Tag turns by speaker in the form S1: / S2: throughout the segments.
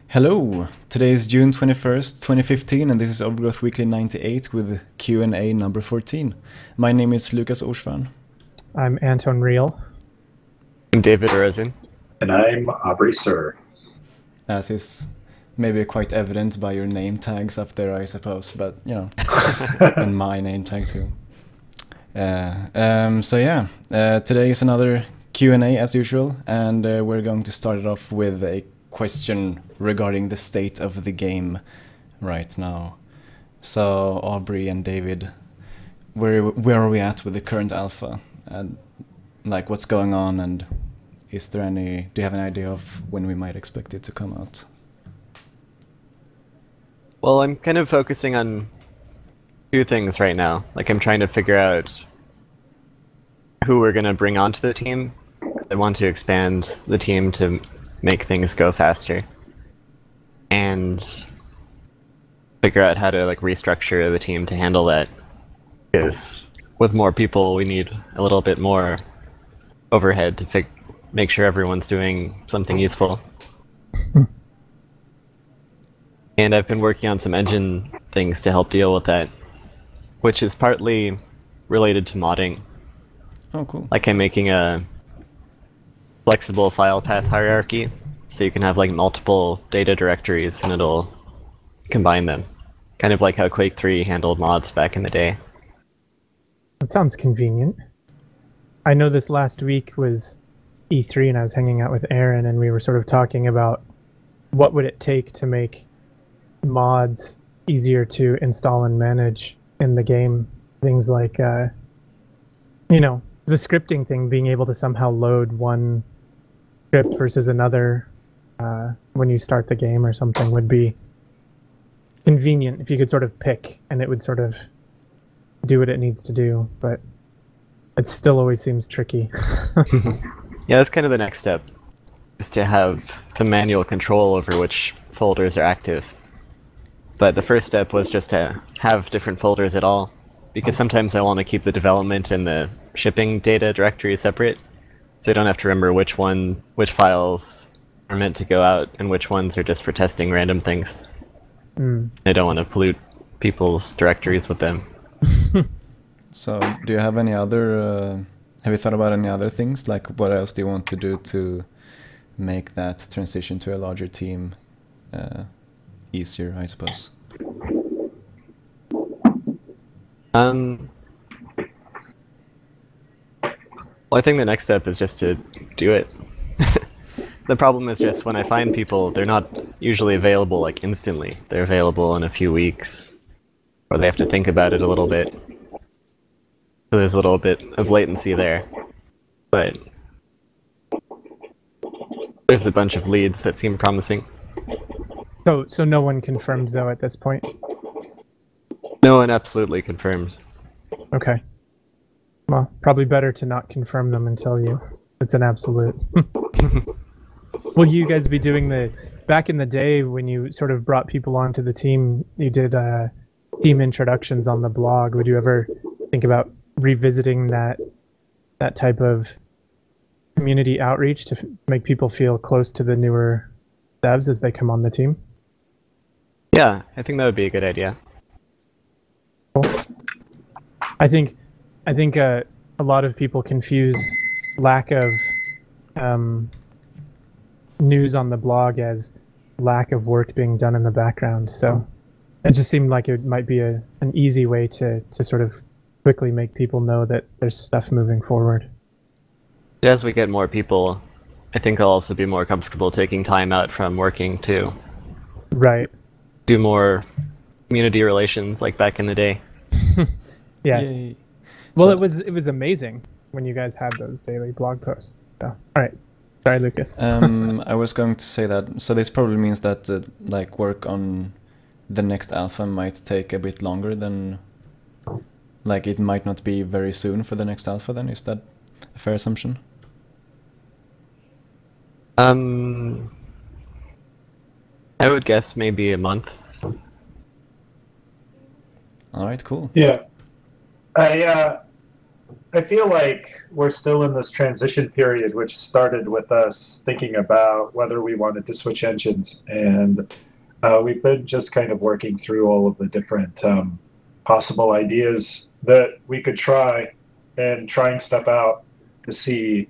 S1: Hello, today is June 21st, 2015, and this is Overgrowth Weekly 98 with Q&A number 14. My name is Lukas.
S2: I'm Anton.
S3: I'm David Rosen.
S4: And I'm Aubrey, sir.
S1: As is maybe quite evident by your name tags up there, I suppose, but you know, and my name tag too. Today is another Q&A as usual, and we're going to start it off with a question regarding the state of the game right now. So Aubrey and David, where are we at with the current alpha, and like what's going on, and do you have an idea of when we might expect it to come out?
S3: Well, I'm kind of focusing on two things right now. Like, I'm trying to figure out who we're going to bring onto the team. I want to expand the team to make things go faster, and figure out how to like restructure the team to handle that. Because with more people, we need a little bit more overhead to make sure everyone's doing something useful. And I've been working on some engine things to help deal with that, which is partly related to modding.
S1: Oh, cool.
S3: Like, I'm making a flexible file path hierarchy, so you can have like multiple data directories and it'll combine them. Kind of like how Quake 3 handled mods back in the day.
S2: That sounds convenient. I know this last week was E3 and I was hanging out with Aaron and we were sort of talking about what would it take to make mods easier to install and manage in the game. Things like, the scripting thing, being able to somehow load one script versus another when you start the game or something would be convenient if you could sort of pick and it would sort of do what it needs to do, but it still always seems tricky.
S3: Yeah, that's kind of the next step, is to have some manual control over which folders are active. But the first step was just to have different folders at all, because sometimes I want to keep the development and the shipping data directory separate, so I don't have to remember which files are meant to go out and which ones are just for testing random things. I don't want to pollute people's directories with them.
S1: So, do you have any other? Have you thought about any other things? Like, what else do you want to do to make that transition to a larger team easier, I suppose?
S3: Well, I think the next step is just to do it. The problem is just when I find people, they're not usually available like instantly. They're available in a few weeks, or they have to think about it a little bit. So there's a little bit of latency there. But there's a bunch of leads that seem promising.
S2: So no one confirmed though at this point?
S3: No one absolutely confirmed.
S2: Okay. Well, probably better to not confirm them until it's an absolute. Will you guys be doing back in the day when you sort of brought people onto the team, you did team introductions on the blog. Would you ever think about revisiting that type of community outreach to make people feel close to the newer devs as they come on the team?
S3: Yeah, I think that would be a good idea.
S2: Cool. I think a lot of people confuse lack of news on the blog as lack of work being done in the background. So it just seemed like it might be an easy way to sort of quickly make people know that there's stuff moving forward.
S3: As we get more people, I think I'll also be more comfortable taking time out from working to do more community relations like back in the day.
S2: Yes.
S1: Yay.
S2: Well, it was amazing when you guys had those daily blog posts. So, all right. Sorry, Lucas.
S1: I was going to say that. So this probably means that like work on the next alpha might take a bit longer than, like it might not be very soon for the next alpha. Then is that a fair assumption?
S3: I would guess maybe a month.
S1: All right, cool.
S4: Yeah. I feel like we're still in this transition period, which started with us thinking about whether we wanted to switch engines, and we've been just kind of working through all of the different possible ideas that we could try, and trying stuff out to see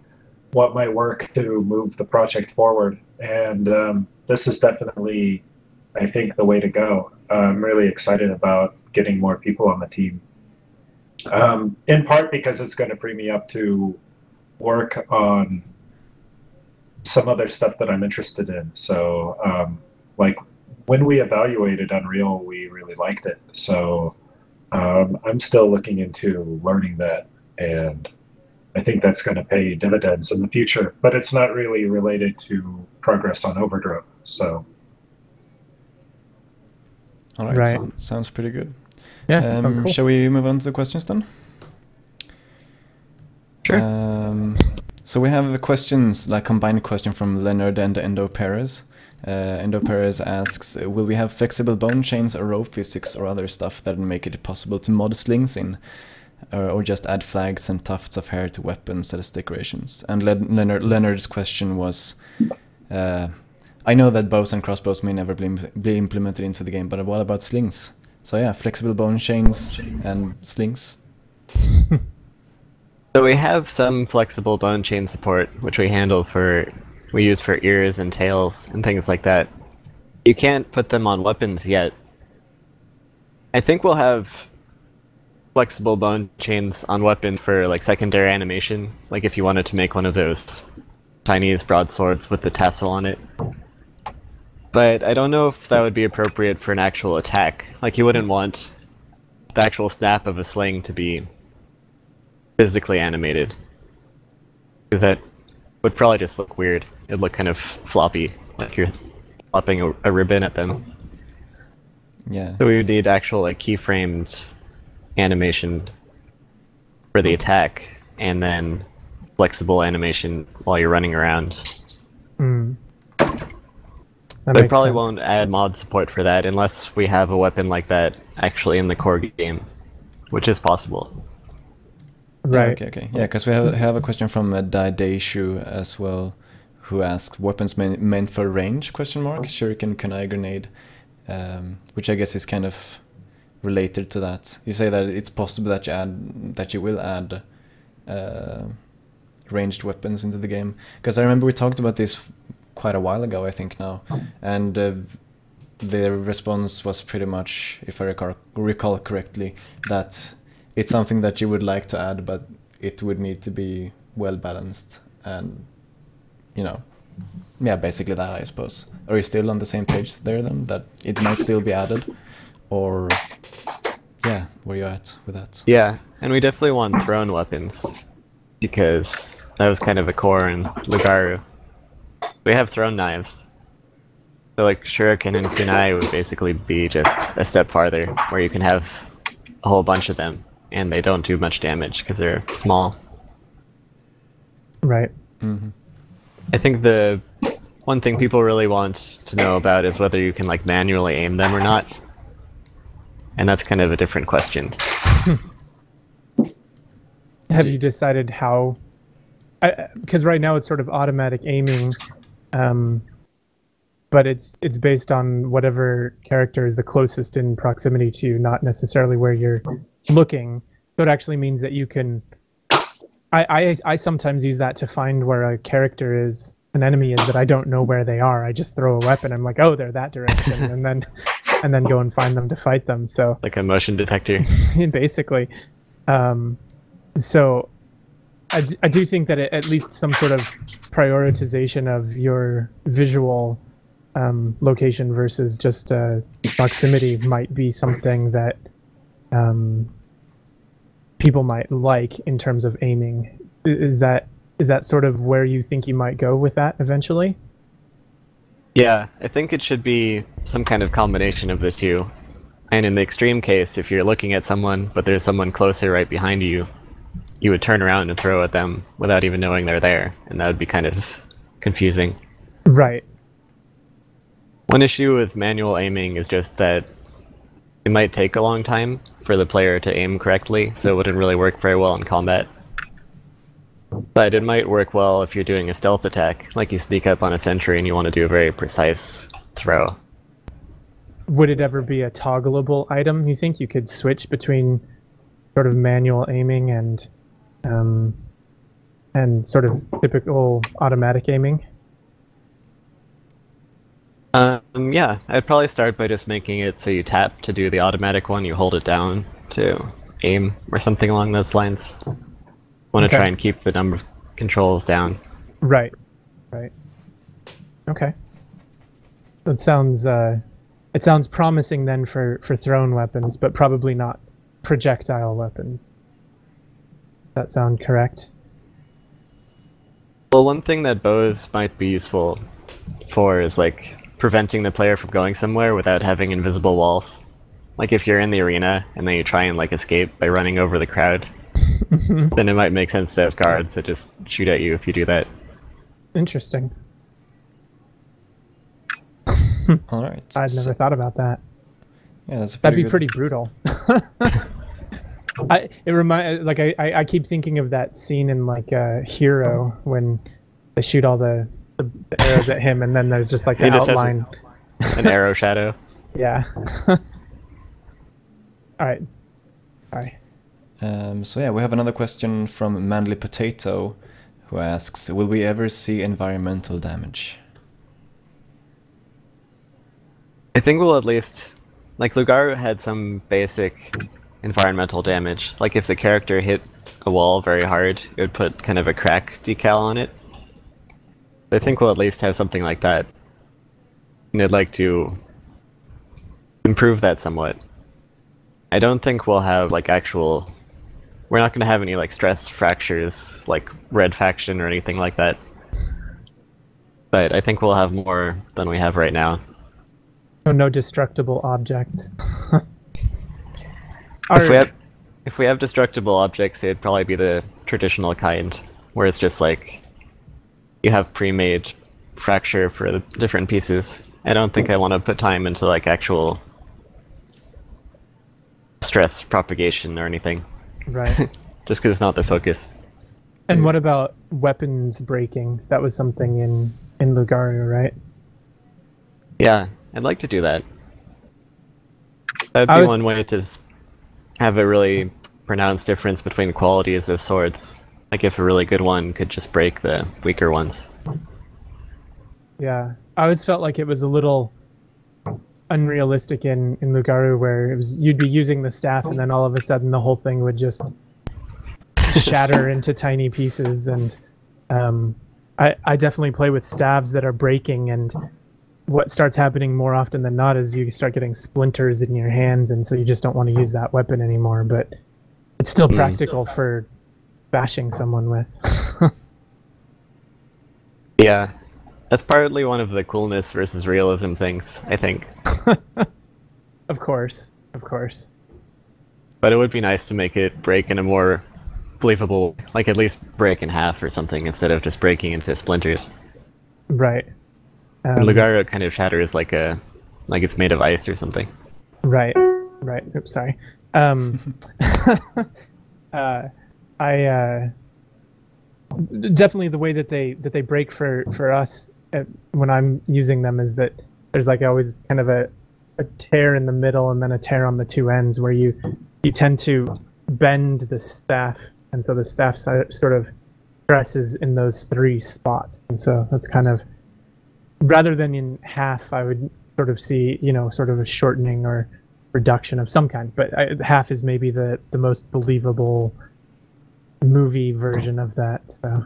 S4: what might work to move the project forward. And this is definitely, I think, the way to go. I'm really excited about getting more people on the team. In part because it's going to free me up to work on some other stuff that I'm interested in. So, like when we evaluated Unreal, we really liked it. So I'm still looking into learning that, and I think that's going to pay dividends in the future. But it's not really related to progress on Overgrowth. So.
S1: All right,
S2: Right.
S1: sounds pretty good.
S2: Yeah, sounds cool.
S1: Shall we move on to the questions then?
S3: Sure.
S1: So we have questions, like combined question from Leonard and Endo Perez. Endo Perez asks, will we have flexible bone chains or rope physics or other stuff that make it possible to mod slings in? Or just add flags and tufts of hair to weapons as decorations? And Leonard's question was, I know that bows and crossbows may never be implemented into the game, but what about slings? So yeah, flexible bone chains and slings.
S3: So we have some flexible bone chain support, which we use for ears and tails and things like that. You can't put them on weapons yet. I think we'll have flexible bone chains on weapons for like secondary animation, like if you wanted to make one of those Chinese broadswords with the tassel on it. But I don't know if that would be appropriate for an actual attack. Like, you wouldn't want the actual snap of a sling to be physically animated, because that would probably just look weird. It'd look kind of floppy, like you're flopping a ribbon at them.
S1: Yeah.
S3: So we would need actual like keyframed animation for the attack, and then flexible animation while you're running around. They probably won't add mod support for that unless we have a weapon like that actually in the core game, which is possible.
S2: Right.
S1: Okay. Yeah, because we have a question from Daishu as well, who asks, weapons meant for range? Shuriken, kunai, grenade, which I guess is kind of related to that. You say that it's possible that you will add ranged weapons into the game, because I remember we talked about this quite a while ago, I think now, and the response was pretty much, if I recall correctly, that it's something that you would like to add, but it would need to be well balanced, and yeah, basically that, I suppose. Are you still on the same page there then, that it might still be added, or yeah, where you at with that?
S3: Yeah, and we definitely want thrown weapons, because that was kind of a core in Lugaru. We have thrown knives. So like Shuriken and Kunai would basically be just a step farther, where you can have a whole bunch of them, and they don't do much damage because they're small.
S2: Right.
S1: Mm-hmm.
S3: I think the one thing people really want to know about is whether you can like manually aim them or not. And that's kind of a different question.
S2: Have you decided how? Because right now it's sort of automatic aiming, but it's based on whatever character is the closest in proximity to you, not necessarily where you're looking. So it actually means that you can. I sometimes use that to find where a character is, an enemy is that I don't know where they are. I just throw a weapon. I'm like, oh, they're that direction, and then go and find them to fight them. So
S3: like a motion detector.
S2: Basically. So I do think that at least some sort of prioritization of your visual location versus just proximity might be something that people might like in terms of aiming. Is that sort of where you think you might go with that eventually?
S3: Yeah, I think it should be some kind of combination of the two. And in the extreme case, if you're looking at someone, but there's someone closer right behind you, you would turn around and throw at them without even knowing they're there, and that would be kind of confusing.
S2: Right.
S3: One issue with manual aiming is just that it might take a long time for the player to aim correctly, so it wouldn't really work very well in combat. But it might work well if you're doing a stealth attack, like you sneak up on a sentry and you want to do a very precise throw.
S2: Would it ever be a toggleable item? You think you could switch between sort of manual aiming and sort of typical automatic aiming?
S3: Yeah, I'd probably start by just making it so you tap to do the automatic one, you hold it down to aim, or something along those lines. Want to try and keep the number of controls down.
S2: Right. Okay. It sounds promising then for thrown weapons, but probably not projectile weapons. Does that sound correct?
S3: Well, one thing that bows might be useful for is like preventing the player from going somewhere without having invisible walls. Like if you're in the arena and then you try and like escape by running over the crowd, then it might make sense to have guards that just shoot at you if you do that.
S2: Interesting.
S1: All right.
S2: I'd never thought about that.
S1: Yeah,
S2: that'd be pretty brutal. I keep thinking of that scene in like Hero when they shoot all the arrows at him, and then there's just like the outline.
S3: An arrow shadow.
S2: Yeah. All right.
S1: So yeah, we have another question from Manly Potato, who asks, will we ever see environmental damage?
S3: I think we'll at least... Like, Lugaru had some basic environmental damage. Like, if the character hit a wall very hard, it would put kind of a crack decal on it. I think we'll at least have something like that. And I'd like to improve that somewhat. I don't think we'll have, like, actual... We're not going to have any, like, stress fractures, like Red Faction or anything like that. But I think we'll have more than we have right now.
S2: So no destructible objects.
S3: If we have destructible objects, it'd probably be the traditional kind, where it's just like you have pre-made fracture for the different pieces. I don't think I want to put time into like actual stress propagation or anything.
S2: Right.
S3: Just because it's not the focus.
S2: And what about weapons breaking? That was something in Lugaru, right?
S3: Yeah, I'd like to do that. That'd be one way to have a really pronounced difference between qualities of swords. Like if a really good one could just break the weaker ones.
S2: Yeah, I always felt like it was a little unrealistic in Lugaru, where it was you'd be using the staff and then all of a sudden the whole thing would just shatter into tiny pieces. And I definitely play with staves that are breaking, and what starts happening more often than not is you start getting splinters in your hands, and so you just don't want to use that weapon anymore. But it's still practical for bashing someone with.
S3: Yeah, that's partly one of the coolness versus realism things, I think.
S2: Of course.
S3: But it would be nice to make it break in a more believable, like at least break in half or something, instead of just breaking into splinters.
S2: Right.
S3: Lugaru kind of shatters like it's made of ice or something.
S2: Right. Oops, sorry. I definitely the way that they break for us when I'm using them is that there's like always kind of a tear in the middle and then a tear on the two ends where you tend to bend the staff, and so the staff sort of presses in those three spots, and so that's kind of, rather than in half, I would sort of see, sort of a shortening or reduction of some kind, but half is maybe the most believable movie version of that. So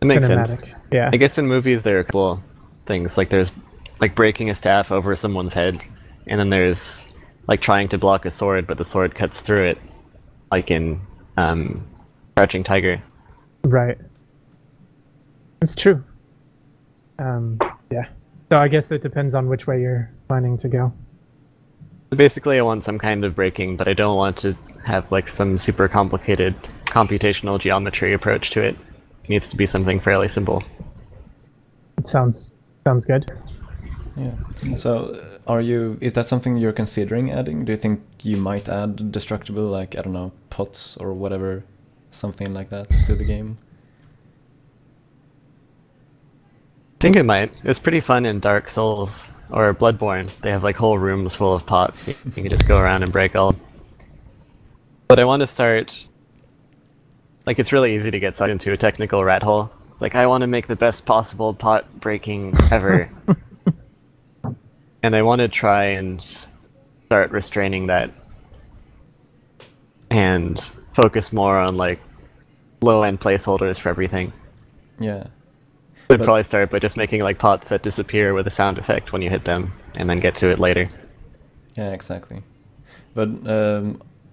S3: it makes sense.
S2: Yeah,
S3: I guess in movies there are cool things, like there's like breaking a staff over someone's head, and then there's like trying to block a sword but the sword cuts through it, like in Crouching Tiger.
S2: Right. It's true. Yeah. So I guess it depends on which way you're planning to go.
S3: Basically, I want some kind of breaking, but I don't want to have like some super complicated computational geometry approach to it. It needs to be something fairly simple.
S2: It sounds good.
S1: Yeah. So, is that something you're considering adding? Do you think you might add destructible, like, I don't know, pots or whatever something like that to the game?
S3: I think it might. It's pretty fun in Dark Souls or Bloodborne. They have like whole rooms full of pots. You can just go around and break all. But I want to start. Like, it's really easy to get sucked into a technical rat hole. It's like, I want to make the best possible pot breaking ever. And I want to try and start restraining that and focus more on like low-end placeholders for everything.
S1: Yeah.
S3: Would probably start by just making like pots that disappear with a sound effect when you hit them, and then get to it later.
S1: Yeah, exactly. But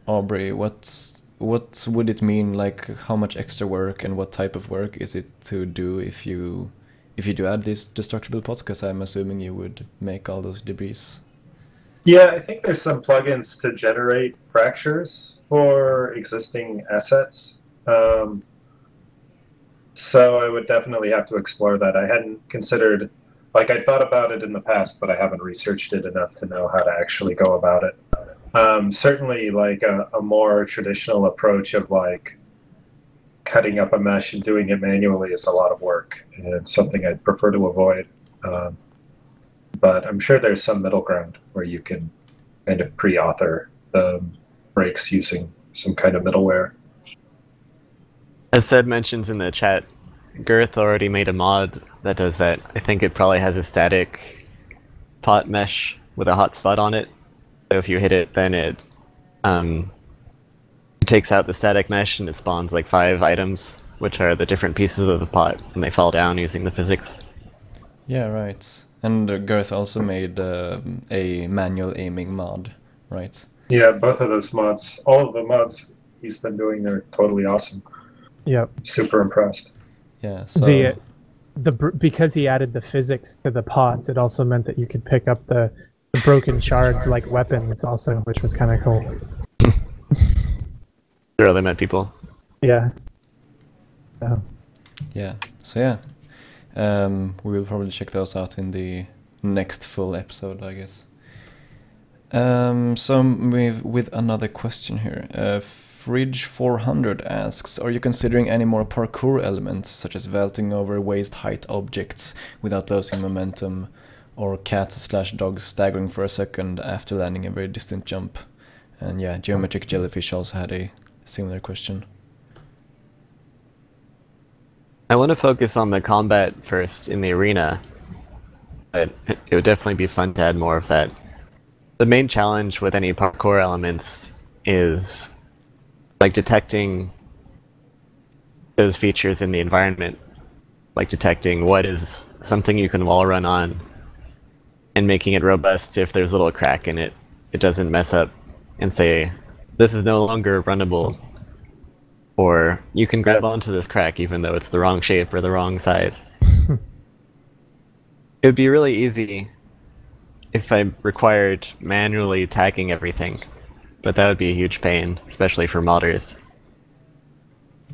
S1: Aubrey, what would it mean? Like, how much extra work and what type of work is it to do if you do add these destructible pots? Because I'm assuming you would make all those debris.
S4: Yeah, I think there's some plugins to generate fractures for existing assets. So I would definitely have to explore that. I hadn't considered, like, I thought about it in the past, but I haven't researched it enough to know how to actually go about it. Certainly, like, a more traditional approach of, like, cutting up a mesh and doing it manually is a lot of work, and it's something I'd prefer to avoid. But I'm sure there's some middle ground where you can kind of pre-author the breaks using some kind of middleware.
S3: As Sed mentions in the chat, Girth already made a mod that does that. I think it probably has a static pot mesh with a hotspot on it. So if you hit it, then it takes out the static mesh and it spawns like 5 items, which are the different pieces of the pot, and they fall down using the physics.
S1: Yeah, right. And Girth also made a manual aiming mod, right?
S4: Yeah, both of those mods, all of the mods he's been doing, they're totally awesome.
S2: Yep.
S4: Super impressed.
S1: Yeah. So
S2: because he added the physics to the pots, it also meant that you could pick up the broken shards like weapons also, which was kind of cool.
S3: Sure, they met people.
S2: Yeah. Oh.
S1: Yeah. So yeah, we will probably check those out in the next full episode, I guess. So with another question here, Fridge 400 asks, are you considering any more parkour elements, such as vaulting over waist height objects without losing momentum, or cat/dog staggering for a second after landing a very distant jump? And yeah, Geometric Jellyfish also had a similar question.
S3: I want to focus on the combat first in the arena, but it would definitely be fun to add more of that. The main challenge with any parkour elements is like detecting those features in the environment, like detecting what is something you can wall run on and making it robust. If there's a little crack in it, it doesn't mess up and say, this is no longer runnable, or you can grab onto this crack even though it's the wrong shape or the wrong size. It would be really easy if I required manually tagging everything, but that would be a huge pain, especially for modders.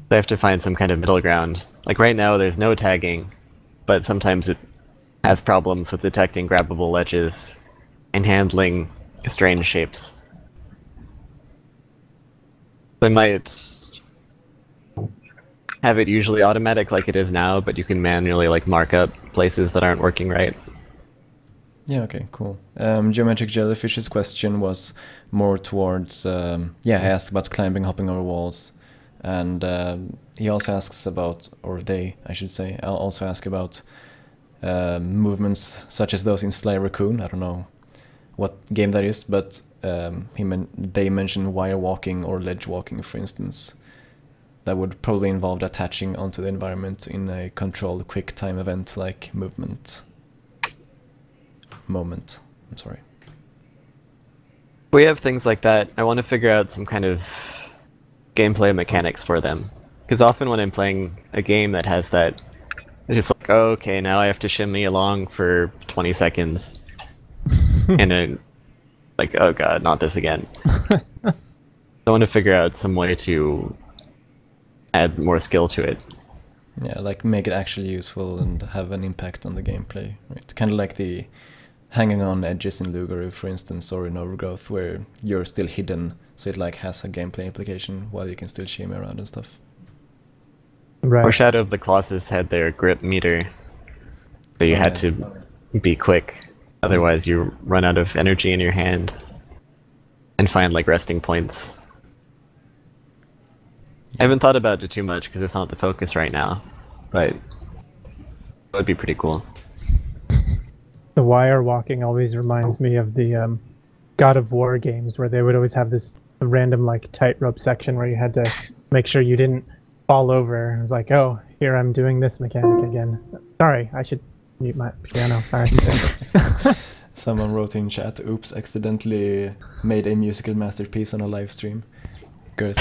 S3: They have to find some kind of middle ground. Like right now there's no tagging, but sometimes it has problems with detecting grabbable ledges and handling strange shapes. They might have it usually automatic like it is now, but you can manually like mark up places that aren't working right.
S1: Yeah, okay, cool. Geometric Jellyfish's question was more towards, yeah, I asked about climbing, hopping over walls, and he also asks about, or they, I should say, I'll also ask about movements such as those in Sly Raccoon. I don't know what game that is, but they mentioned wire walking or ledge walking, for instance. That would probably involve attaching onto the environment in a controlled quick time event like moment. I'm sorry.
S3: We have things like that. I want to figure out some kind of gameplay mechanics for them. Because often when I'm playing a game that has that, it's just like, oh, okay, now I have to shimmy along for 20 seconds. And then, like, oh god, not this again. I want to figure out some way to add more skill to it.
S1: Yeah, like make it actually useful and have an impact on the gameplay. Right? Kind of like the hanging on edges in Lugaru, for instance, or in Overgrowth, where you're still hidden, so it like has a gameplay implication while you can still shimmy around and stuff.
S2: Right.
S3: Or Shadow of the Colossus had their grip meter, so you had to be quick, otherwise you run out of energy in your hand and find like resting points. I haven't thought about it too much because it's not the focus right now, but it would be pretty cool.
S2: The wire walking always reminds me of the God of War games, where they would always have this random like tightrope section where you had to make sure you didn't fall over. It was like, oh, here I'm doing this mechanic again. Sorry, I should mute my piano. Sorry.
S1: Someone wrote in chat, oops, accidentally made a musical masterpiece on a live stream. Girth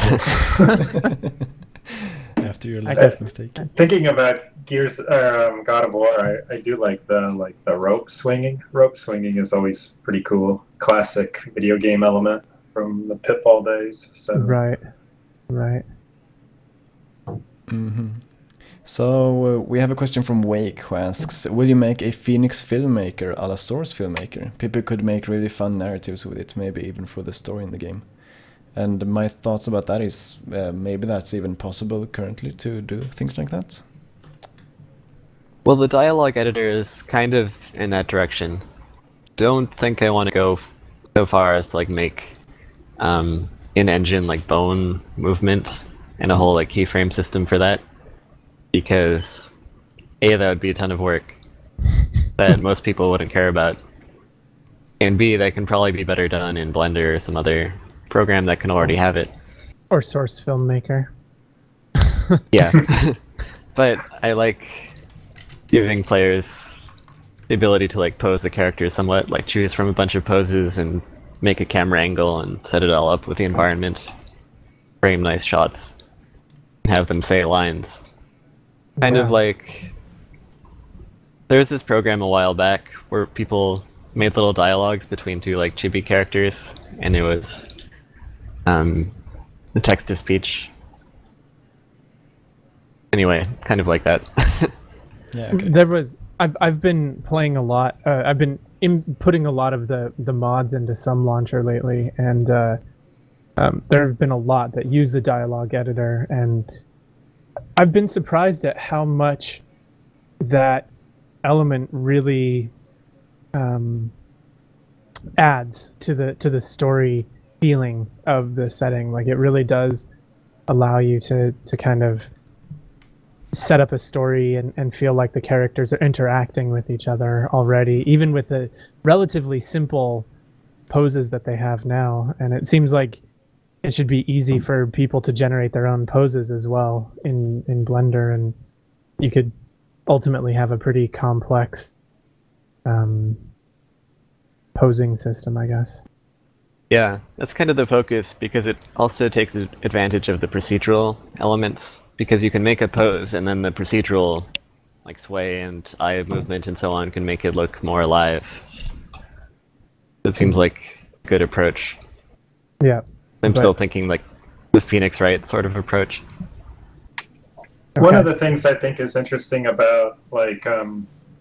S1: after your last mistake.
S4: Thinking about God of War, I do like the rope swinging. Rope swinging is always pretty cool. Classic video game element from the Pitfall days. So.
S2: Right.
S1: Mm-hmm. So we have a question from Wake who asks, will you make a Phoenix filmmaker a la Source filmmaker? People could make really fun narratives with it, maybe even for the story in the game. And my thoughts about that is maybe that's even possible currently to do things like that.
S3: Well, the dialogue editor is kind of in that direction. Don't think I want to go so far as to like make in-engine like bone movement and a whole like keyframe system for that, because A, that would be a ton of work that most people wouldn't care about, and B, that can probably be better done in Blender or some other program that can already have it.
S2: Or Source filmmaker.
S3: Yeah. But I like giving players the ability to like pose the characters somewhat, like choose from a bunch of poses and make a camera angle and set it all up with the environment, frame nice shots, and have them say lines. Kind of like, there was this program a while back where people made little dialogues between two like chibi characters, and it was the text-to-speech. Anyway, kind of like that.
S1: Yeah. Okay.
S2: There was I've been playing a lot. I've been putting a lot of the mods into some launcher lately, and there have been a lot that use the dialogue editor, and I've been surprised at how much that element really adds to the story feeling of the setting. Like, it really does allow you to kind of set up a story and feel like the characters are interacting with each other already, even with the relatively simple poses that they have now. And it seems like it should be easy for people to generate their own poses as well in Blender, and you could ultimately have a pretty complex posing system, I guess.
S3: Yeah, that's kind of the focus, because it also takes advantage of the procedural elements, because you can make a pose and then the procedural like sway and eye movement and so on can make it look more alive. It seems like a good approach.
S2: Yeah.
S3: I'm still thinking like the Phoenix Wright sort of approach.
S4: One of the things I think is interesting about like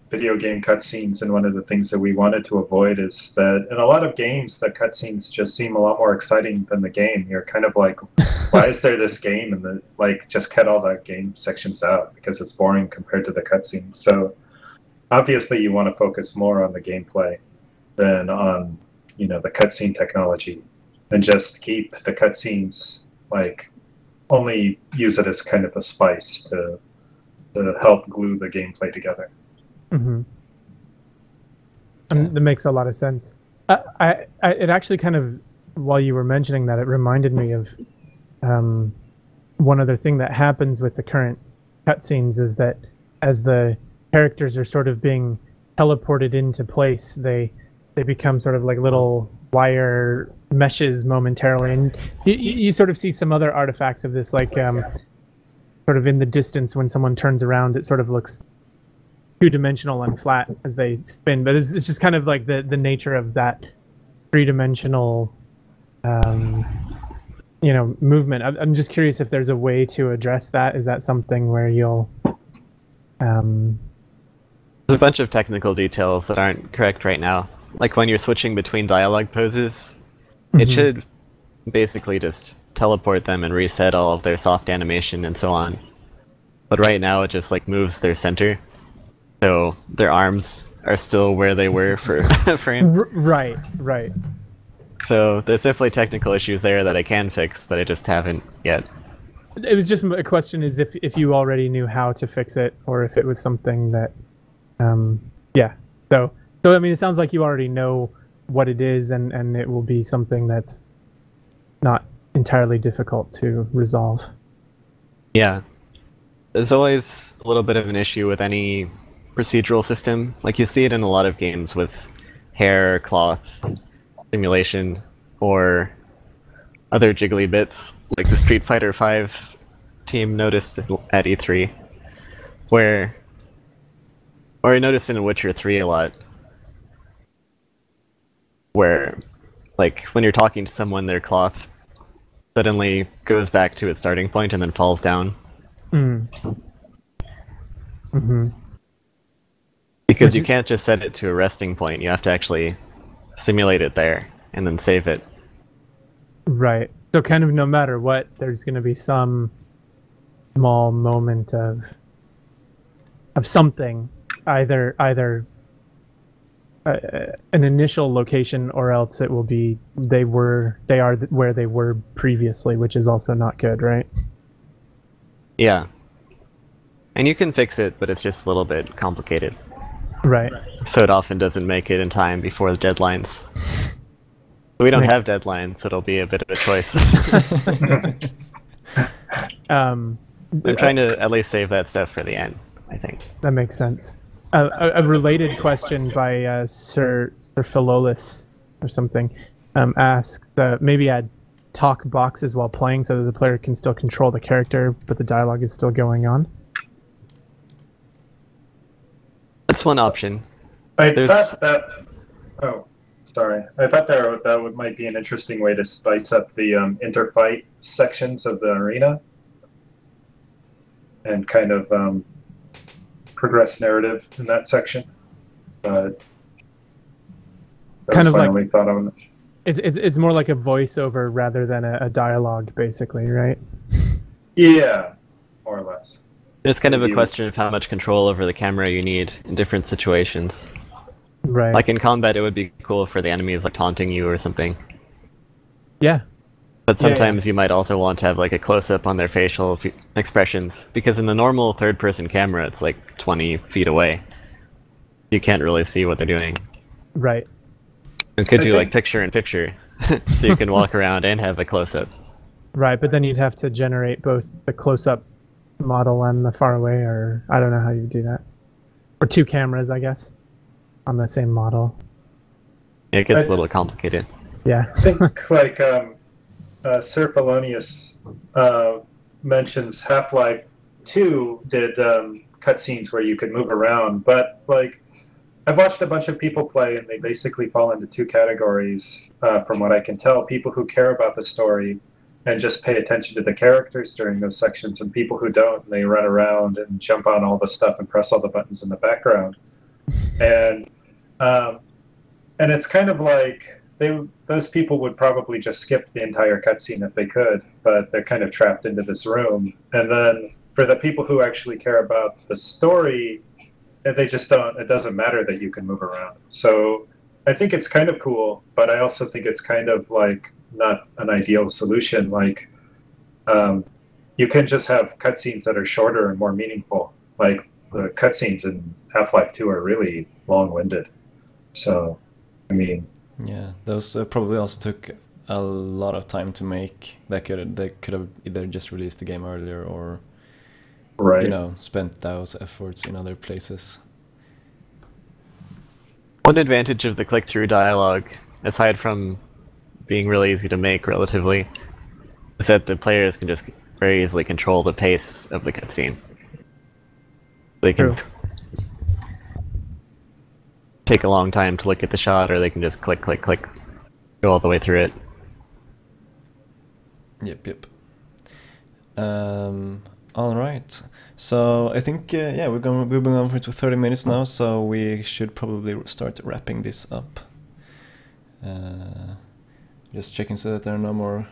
S4: video game cutscenes, and one of the things that we wanted to avoid, is that in a lot of games the cutscenes just seem a lot more exciting than the game. You're kind of like, why is there this game? And just cut all the game sections out because it's boring compared to the cutscenes. So obviously you want to focus more on the gameplay than on the cutscene technology, and just keep the cutscenes, like only use it as kind of a spice to help glue the gameplay together.
S2: Mm-hmm. That makes a lot of sense. It actually kind of, while you were mentioning that, it reminded me of one other thing that happens with the current cutscenes, is that as the characters are sort of being teleported into place, they become sort of like little wire meshes momentarily, and you sort of see some other artifacts of this, like sort of in the distance when someone turns around, it sort of looks two-dimensional and flat as they spin, but it's just kind of like the nature of that three-dimensional movement. I'm just curious if there's a way to address that. Is that something where you'll
S3: There's a bunch of technical details that aren't correct right now. Like when you're switching between dialogue poses, it should basically just teleport them and reset all of their soft animation and so on. but right now it just like moves their center, so their arms are still where they were for a frame.
S2: Right, right.
S3: So there's definitely technical issues there that I can fix, but I just haven't yet.
S2: It was just a question is if you already knew how to fix it, or if it was something that, yeah. So I mean, it sounds like you already know what it is, and it will be something that's not entirely difficult to resolve.
S3: Yeah. There's always a little bit of an issue with any procedural system. Like you see it in a lot of games with hair, cloth, simulation, or other jiggly bits, like the Street Fighter V team noticed at E3, or I noticed in Witcher 3 a lot, where, like, when you're talking to someone, their cloth suddenly goes back to its starting point and then falls down. Because you can't just set it to a resting point, you have to actually simulate it there and then save it.
S2: Right. So kind of no matter what, there's going to be some small moment of something, either an initial location, or else it will be they are where they were previously, which is also not good, right?
S3: Yeah. And you can fix it, but it's just a little bit complicated.
S2: Right.
S3: So it often doesn't make it in time before the deadlines. We don't have deadlines, so it'll be a bit of a choice. I'm trying to at least save that stuff for the end, I think.
S2: That makes sense. A related question by Sir Philolis or something asks maybe add talk boxes while playing so that the player can still control the character, but the dialogue is still going on.
S3: That's one option.
S4: I thought that. Oh, sorry. I thought that might be an interesting way to spice up the interfight sections of the arena, and kind of progress narrative in that section. But
S2: kind of like
S4: only thought on it.
S2: It's more like a voiceover rather than a dialogue, basically, right?
S4: Yeah, more or less.
S3: It's kind of a question of how much control over the camera you need in different situations.
S2: Right.
S3: Like in combat, it would be cool for the enemies like taunting you or something.
S2: Yeah.
S3: But sometimes you might also want to have like a close-up on their facial expressions, because in the normal third-person camera, it's like 20 feet away. You can't really see what they're doing.
S2: Right.
S3: You could do like picture-in-picture, so you can walk around and have a close-up.
S2: Right, but then you'd have to generate both the close-up model and the far away, or I don't know how you do that. Or two cameras, I guess, on the same model.
S3: It gets a little complicated.
S2: Yeah.
S4: I think like Sir Felonius mentions Half-Life 2 did cutscenes where you could move around, but like I've watched a bunch of people play, and they basically fall into two categories, from what I can tell: people who care about the story and just pay attention to the characters during those sections, and people who don't, and they run around and jump on all the stuff and press all the buttons in the background. And it's kind of like those people would probably just skip the entire cutscene if they could, but they're kind of trapped into this room. And then for the people who actually care about the story, they just don't. It doesn't matter that you can move around. So I think it's kind of cool, but I also think it's kind of like not an ideal solution. Like you can just have cutscenes that are shorter and more meaningful. Like the cutscenes in Half-Life 2 are really long-winded. So, I mean,
S1: yeah, those probably also took a lot of time to make. They could have either just released the game earlier, or you know, spent those efforts in other places.
S3: One advantage of the click-through dialogue, aside from being really easy to make relatively, is that the players can just very easily control the pace of the cutscene. They can take a long time to look at the shot, or they can just click, click, click, go all the way through it.
S1: Yep. All right. So I think we've been on for 30 minutes now, so we should probably start wrapping this up. Just checking so that there are no more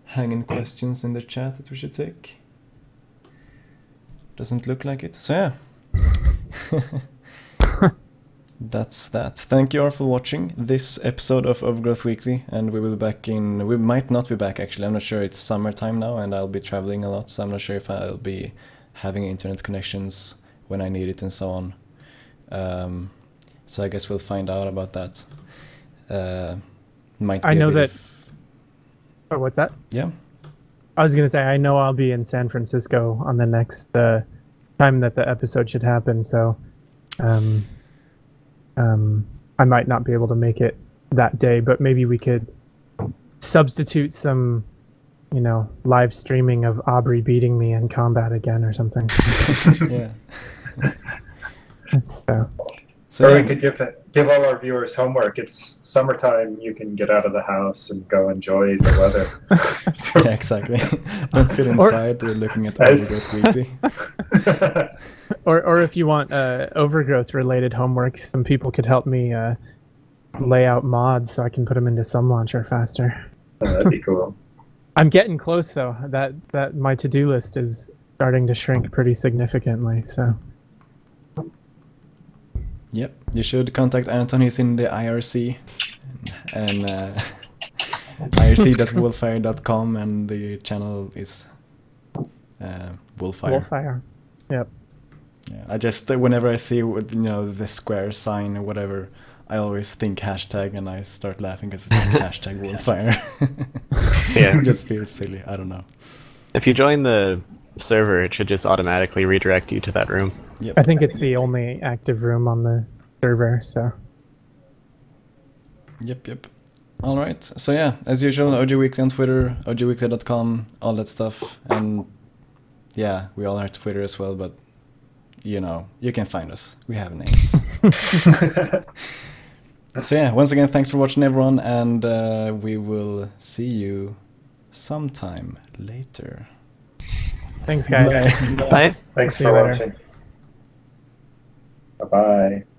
S1: hanging questions in the chat that we should take. Doesn't look like it. So yeah. That's that. Thank you all for watching this episode of Overgrowth Weekly, and we will be back in... We might not be back, actually. I'm not sure. It's summertime now, and I'll be traveling a lot, so I'm not sure if I'll be having internet connections when I need it and so on. So I guess we'll find out about that. Might be
S2: I know that... Oh, what's that?
S1: Yeah.
S2: I was going to say, I know I'll be in San Francisco on the next time that the episode should happen, so... I might not be able to make it that day, but maybe we could substitute some, you know, live streaming of Aubrey beating me in combat again or something.
S1: Yeah.
S4: Or we could give all our viewers homework. It's summertime. You can get out of the house and go enjoy the weather.
S1: Yeah, exactly. Don't sit inside looking at Overgrowth Weekly.
S2: Or if you want overgrowth related homework, some people could help me lay out mods so I can put them into Sum Launcher faster.
S4: That'd be cool.
S2: I'm getting close though. That my to-do list is starting to shrink pretty significantly. So.
S1: Yep, you should contact Anton. He's in the IRC, and irc.wolfire.com, and the channel is Wolfire.
S2: Wolfire. Yep.
S1: Yeah, I just whenever I see the square sign or whatever, I always think hashtag, and I start laughing because it's like hashtag Wolfire.
S3: Yeah,
S1: it just feels silly. I don't know.
S3: If you join the server, it should just automatically redirect you to that room.
S1: Yep.
S2: I think it's the only active room on the server, so.
S1: Yep. All right. So yeah, as usual, OG Weekly on Twitter, ogweekly.com, all that stuff, and yeah, we all have Twitter as well, but you know, you can find us. We have names. So yeah, once again, thanks for watching, everyone, and we will see you sometime later.
S2: Thanks, guys.
S3: Bye.
S4: Thanks
S2: See
S4: for
S2: you later.
S4: watching. Bye-bye.